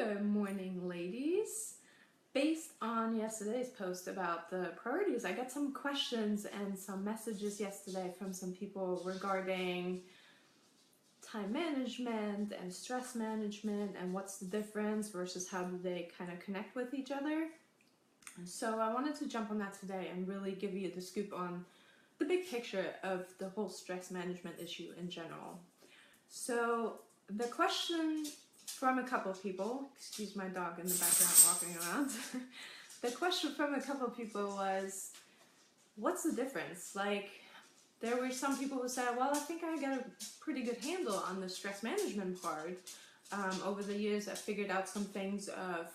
Good morning, ladies. Based on yesterday's post about the priorities, I got some questions and some messages yesterday from some people regarding time management and stress management and what's the difference versus how do they kind of connect with each other. So I wanted to jump on that today and really give you the scoop on the big picture of the whole stress management issue in general. So the question from a couple of people, excuse my dog in the background walking around, the question from a couple of people was, what's the difference? Like, there were some people who said, well, I think I got a pretty good handle on the stress management part. Over the years, I figured out some things of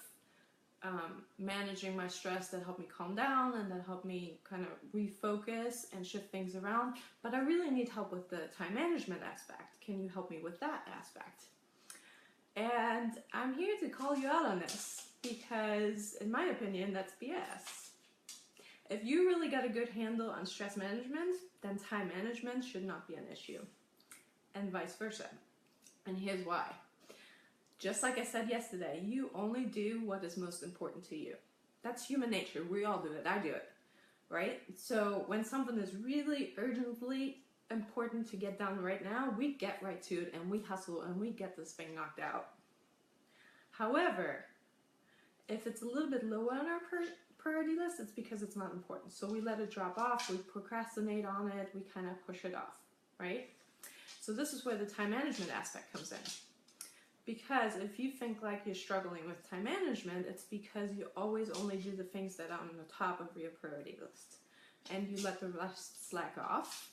managing my stress that helped me calm down and that helped me kind of refocus and shift things around. But I really need help with the time management aspect. Can you help me with that aspect? And I'm here to call you out on this because, in my opinion, that's BS. If you really got a good handle on stress management, then time management should not be an issue, and vice versa. And here's why. Just like I said yesterday, you only do what is most important to you. That's human nature. We all do it. I do it, right? So when something is really urgently important to get done right now, we get right to it and we hustle and we get this thing knocked out. However, if it's a little bit low on our priority list, it's because it's not important. So we let it drop off, we procrastinate on it, we kind of push it off, right? So this is where the time management aspect comes in. Because if you think like you're struggling with time management, it's because you always only do the things that are on the top of your priority list. And you let the rest slack off.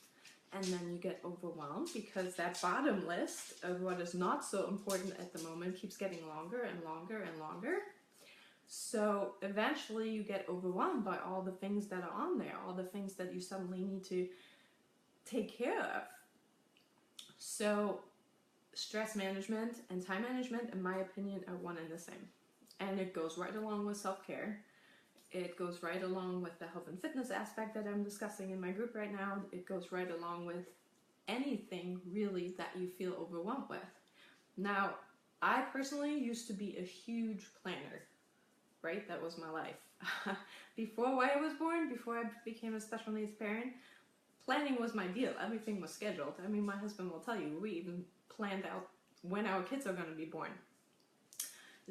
And then you get overwhelmed because that bottom list of what is not so important at the moment keeps getting longer and longer and longer. So eventually you get overwhelmed by all the things that are on there, all the things that you suddenly need to take care of. So stress management and time management, in my opinion, are one and the same. And it goes right along with self-care. It goes right along with the health and fitness aspect that I'm discussing in my group right now. It goes right along with anything really that you feel overwhelmed with. Now, I personally used to be a huge planner, right? That was my life. Before I was born, before I became a special needs parent, planning was my deal. Everything was scheduled. I mean, my husband will tell you, we even planned out when our kids are going to be born.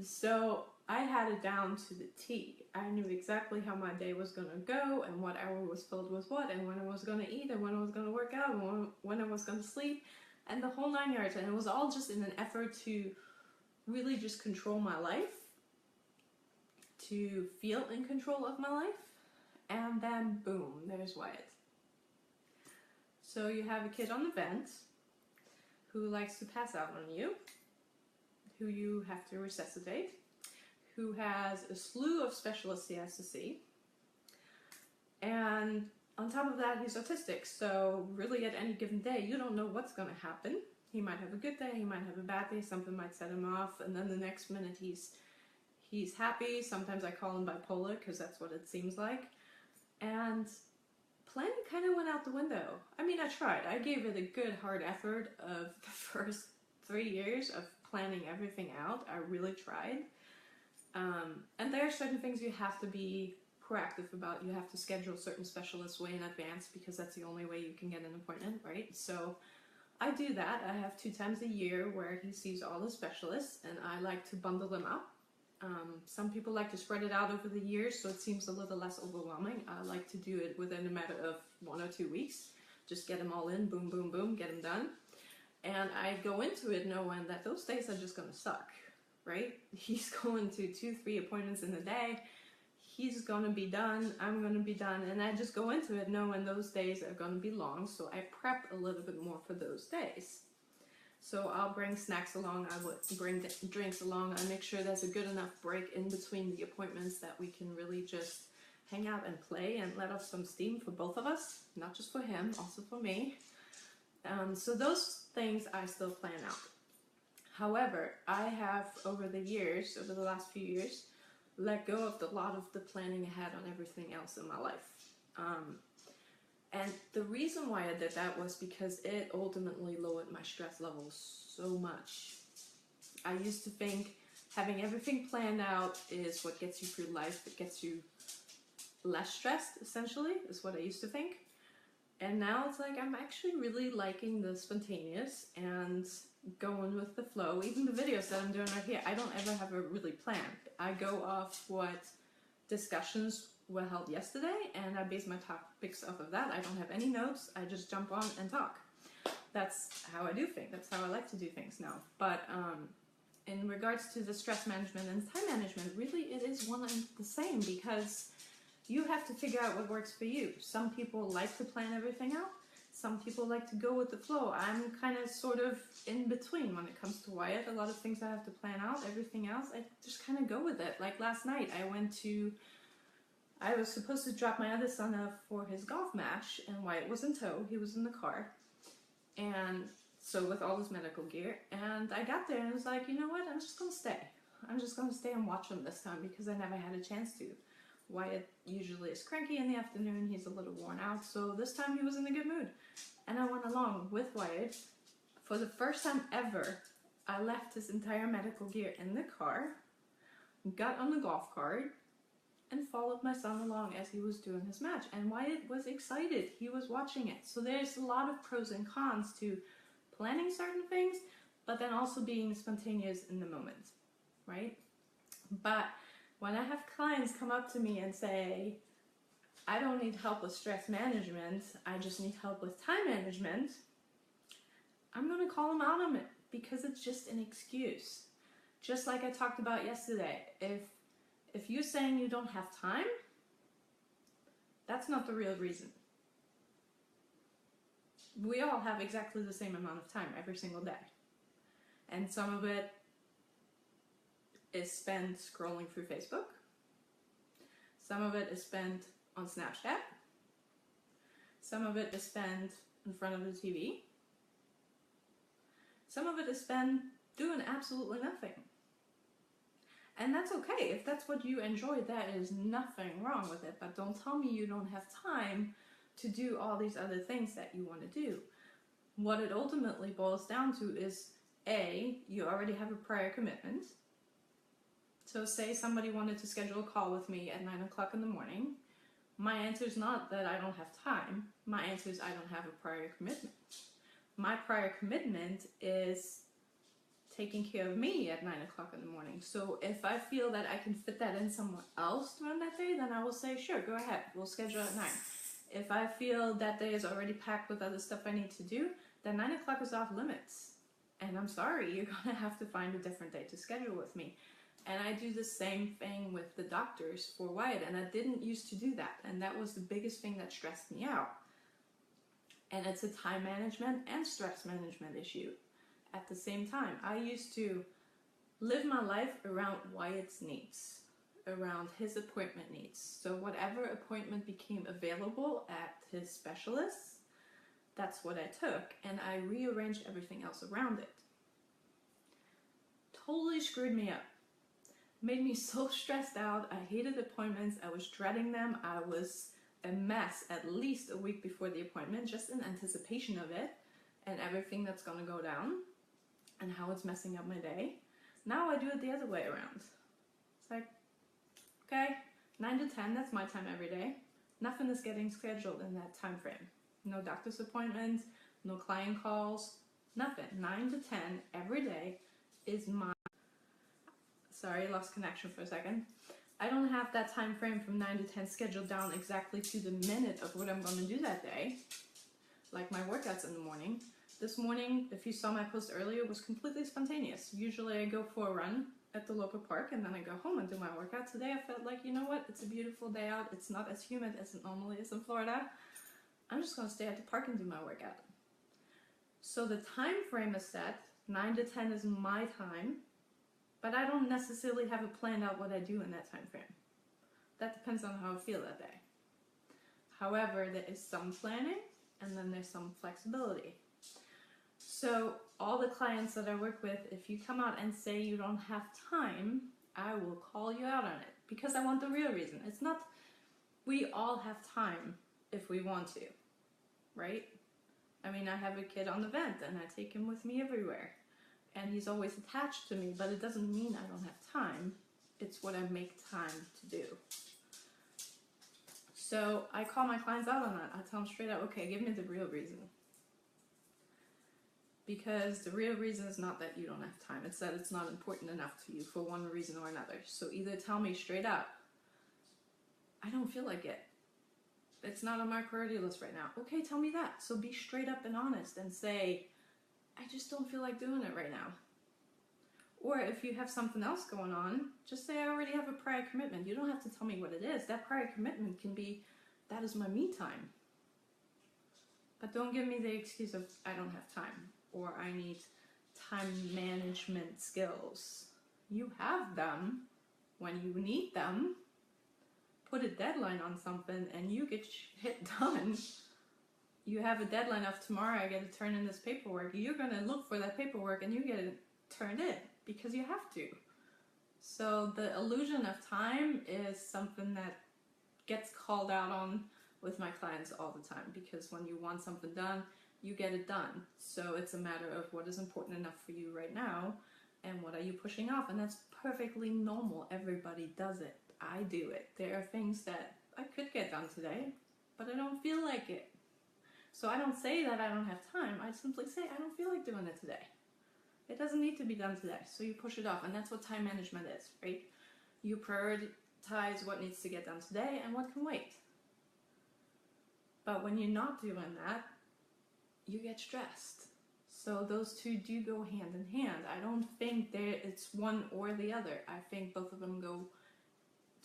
So I had it down to the T. I knew exactly how my day was going to go and what hour was filled with what and when I was going to eat and when I was going to work out and when I was going to sleep and the whole 9 yards. And it was all just in an effort to really just control my life, to feel in control of my life. And then boom, there's Wyatt. So you have a kid on the vent who likes to pass out on you, who you have to resuscitate, who has a slew of specialists he has to see, and on top of that, he's autistic, so really at any given day, you don't know what's going to happen. He might have a good day, he might have a bad day, something might set him off, and then the next minute he's happy. Sometimes I call him bipolar, because that's what it seems like, and planning kind of went out the window. I mean, I tried. I gave it a good hard effort of the first 3 years of planning everything out. I really tried. And there are certain things you have to be proactive about. You have to schedule certain specialists way in advance because that's the only way you can get an appointment, right? So I do that. I have 2 times a year where he sees all the specialists and I like to bundle them up. Some people like to spread it out over the years so it seems a little less overwhelming. I like to do it within a matter of 1 or 2 weeks. Just get them all in, boom, boom, boom, get them done. And I go into it knowing that those days are just going to suck, right? He's going to 2-3 appointments in a day. He's going to be done. I'm going to be done. And I just go into it knowing those days are going to be long. So I prep a little bit more for those days. So I'll bring snacks along. I would bring drinks along. I make sure there's a good enough break in between the appointments that we can really just hang out and play and let off some steam for both of us. Not just for him, also for me. So those things I still plan out. However, I have over the last few years, let go of a lot of the planning ahead on everything else in my life. And the reason why I did that was because it ultimately lowered my stress levels so much. I used to think Having everything planned out is what gets you through life. It gets you less stressed, essentially, is what I used to think. And now it's like I'm actually really liking the spontaneous and going with the flow. Even the videos that I'm doing right here, I don't ever have a really plan. I go off what discussions were held yesterday and I base my topics off of that. I don't have any notes. I just jump on and talk. That's how I do things. That's how I like to do things now. But in regards to the stress management and time management, really it is one and the same, because you have to figure out what works for you. Some people like to plan everything out. Some people like to go with the flow. I'm kind of sort of in between when it comes to Wyatt. A lot of things I have to plan out. Everything else, I just kind of go with it. Like last night, I was supposed to drop my other son off for his golf match, and Wyatt was in tow. He was in the car. And so with all his medical gear, and I got there and was like, you know what, I'm just going to stay. I'm just going to stay and watch him this time because I never had a chance to. Wyatt usually is cranky in the afternoon, he's a little worn out, so this time he was in a good mood. And I went along with Wyatt. For the first time ever, I left his entire medical gear in the car, got on the golf cart, and followed my son along as he was doing his match. And Wyatt was excited, he was watching it. So there's a lot of pros and cons to planning certain things, but then also being spontaneous in the moment, right? But when I have clients come up to me and say, I don't need help with stress management, I just need help with time management, I'm going to call them out on it because it's just an excuse. Just like I talked about yesterday, if you're saying you don't have time, that's not the real reason. We all have exactly the same amount of time every single day. And some of it is spent scrolling through Facebook. Some of it is spent on Snapchat. Some of it is spent in front of the TV. Some of it is spent doing absolutely nothing. And that's okay. If that's what you enjoy, there is nothing wrong with it. But don't tell me you don't have time to do all these other things that you want to do. What it ultimately boils down to is, A, you already have a prior commitment. So say somebody wanted to schedule a call with me at 9 o'clock in the morning. My answer is not that I don't have time. My answer is I don't have a prior commitment. My prior commitment is taking care of me at 9 o'clock in the morning. So if I feel that I can fit that in somewhere else during that day, then I will say, sure, go ahead. We'll schedule at 9. If I feel that day is already packed with other stuff I need to do, then 9 o'clock is off limits. And I'm sorry, you're going to have to find a different day to schedule with me. And I do the same thing with the doctors for Wyatt, and I didn't used to do that. And that was the biggest thing that stressed me out. And it's a time management and stress management issue at the same time. I used to live my life around Wyatt's needs, around his appointment needs. So whatever appointment became available at his specialist, that's what I took. And I rearranged everything else around it. Totally screwed me up. Made me so stressed out. I hated appointments. I was dreading them. I was a mess at least a week before the appointment, just in anticipation of it and everything that's going to go down and how it's messing up my day. Now I do it the other way around. It's like, okay, 9 to 10, that's my time every day. Nothing is getting scheduled in that time frame. No doctor's appointments, no client calls, nothing. 9 to 10 every day is my... Sorry, lost connection for a second. I don't have that time frame from 9 to 10 scheduled down exactly to the minute of what I'm going to do that day, like my workouts in the morning. This morning, if you saw my post earlier, was completely spontaneous. Usually I go for a run at the local park and then I go home and do my workout. Today I felt like, you know what, it's a beautiful day out. It's not as humid as it normally is in Florida. I'm just going to stay at the park and do my workout. So the time frame is set. 9 to 10 is my time. But I don't necessarily have it planned out what I do in that time frame. That depends on how I feel that day. However, there is some planning and then there's some flexibility. So all the clients that I work with, if you come out and say you don't have time, I will call you out on it because I want the real reason. It's not, we all have time if we want to, right? I mean, I have a kid on the vent and I take him with me everywhere. and he's always attached to me, but it doesn't mean I don't have time. It's what I make time to do. So I call my clients out on that. I tell them straight out, okay, give me the real reason. Because the real reason is not that you don't have time. It's that it's not important enough to you for one reason or another. So either tell me straight up, I don't feel like it. It's not on my priority list right now. Okay, tell me that. So be straight up and honest and say, I just don't feel like doing it right now. Or if you have something else going on, just say I already have a prior commitment. You don't have to tell me what it is. That prior commitment can be, that is my me time. But don't give me the excuse of I don't have time or I need time management skills. You have them when you need them. Put a deadline on something and you get it done. You have a deadline of tomorrow, I get to turn in this paperwork. You're going to look for that paperwork and you get it turned in because you have to. So the illusion of time is something that gets called out on with my clients all the time, because when you want something done, you get it done. So it's a matter of what is important enough for you right now and what are you pushing off, and that's perfectly normal. Everybody does it. I do it. There are things that I could get done today, but I don't feel like it. So I don't say that I don't have time. I simply say I don't feel like doing it today. It doesn't need to be done today, so you push it off, and that's what time management is, right? You prioritize what needs to get done today and what can wait. But when you're not doing that, you get stressed. So those two do go hand in hand. I don't think it's one or the other. I think both of them go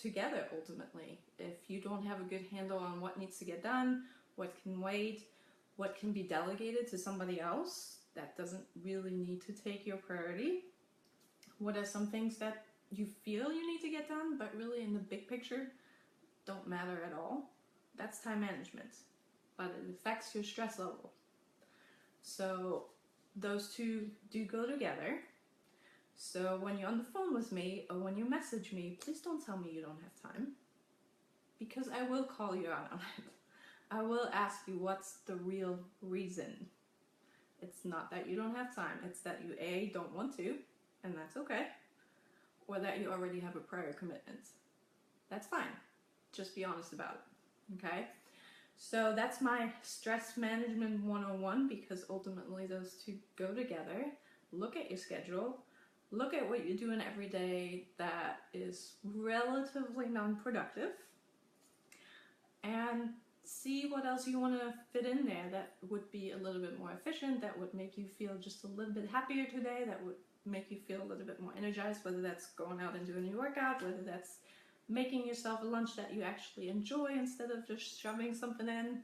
together ultimately. If you don't have a good handle on what needs to get done, what can wait, what can be delegated to somebody else that doesn't really need to take your priority, what are some things that you feel you need to get done but really in the big picture don't matter at all, that's time management. But it affects your stress level. So those two do go together. So when you're on the phone with me or when you message me, please don't tell me you don't have time, because I will call you out on it. I will ask you what's the real reason. It's not that you don't have time, it's that you A, don't want to, and that's okay, or that you already have a prior commitment. That's fine. Just be honest about it, okay? So that's my stress management 101, because ultimately those two go together. Look at your schedule. Look at what you're doing every day that is relatively non-productive, and see what else you want to fit in there that would be a little bit more efficient, that would make you feel just a little bit happier today, that would make you feel a little bit more energized, whether that's going out and doing your workout, whether that's making yourself a lunch that you actually enjoy instead of just shoving something in,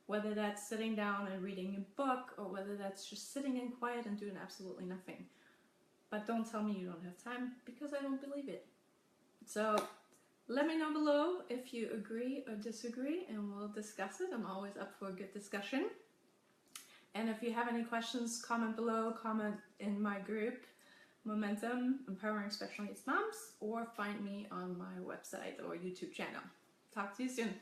whether that's sitting down and reading a book, or whether that's just sitting in quiet and doing absolutely nothing. But don't tell me you don't have time, because I don't believe it. So let me know below if you agree or disagree, and we'll discuss it. I'm always up for a good discussion. And if you have any questions, comment below, comment in my group, Momentum Empowering Special Needs Moms, or find me on my website or YouTube channel. Talk to you soon.